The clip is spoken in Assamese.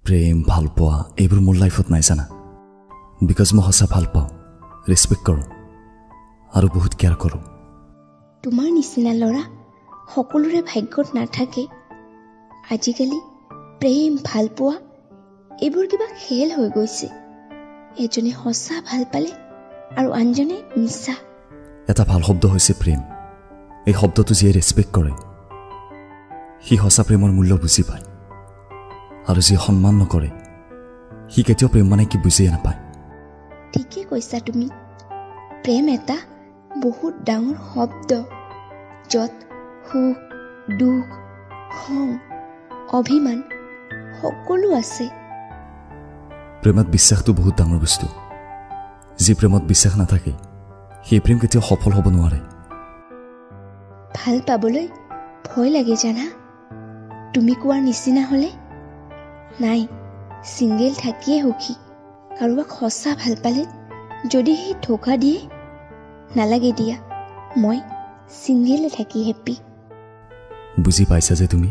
প্ৰেম ভাল পোৱা এইবোৰ মোৰ লাইফত নাই জানা বিকজ মই সঁচা ভাল পাওঁ ৰেছপেক্ট কৰোঁ আৰু বহুত কেয়াৰ কৰোঁ তোমাৰ নিচিনা ল'ৰা সকলোৰে ভাগ্যত নাথাকে আজিকালি প্ৰেম ভাল পোৱা এইবোৰ কিবা খেল হৈ গৈছে এজনে সঁচা ভাল পালে আৰু আনজনে মিছা এটা ভাল শব্দ হৈছে প্ৰেম এই শব্দটো যিয়ে ৰেছপেক্ট কৰে সি সঁচা প্ৰেমৰ মূল্য বুজি পায় আৰু যিয়ে সন্মান নকৰে সি কেতিয়াও প্ৰেম মানে কি বুজিয়ে নাপায় ঠিকে কৈছা তুমি প্ৰেম এটা বহুত ডাঙৰ শব্দ য'ত সুখ দুখ খং অভিমান সকলো আছে প্ৰেমত বিশ্বাসটো বহুত ডাঙৰ বস্তু যি প্ৰেমত বিশ্বাস নাথাকে সেই প্ৰেম কেতিয়াও সফল হ'ব নোৱাৰে ভাল পাবলৈ ভয় লাগে জানা তুমি কোৱাৰ নিচিনা হ'লে নাই ছিংগেল থাকিয়ে সুখী কাৰোবাক সঁচা ভাল পালে যদি সি ধোকা দিয়ে নালাগে দিয়া মই ছিংগেলে থাকি হেপ্পী বুজি পাইছা যে তুমি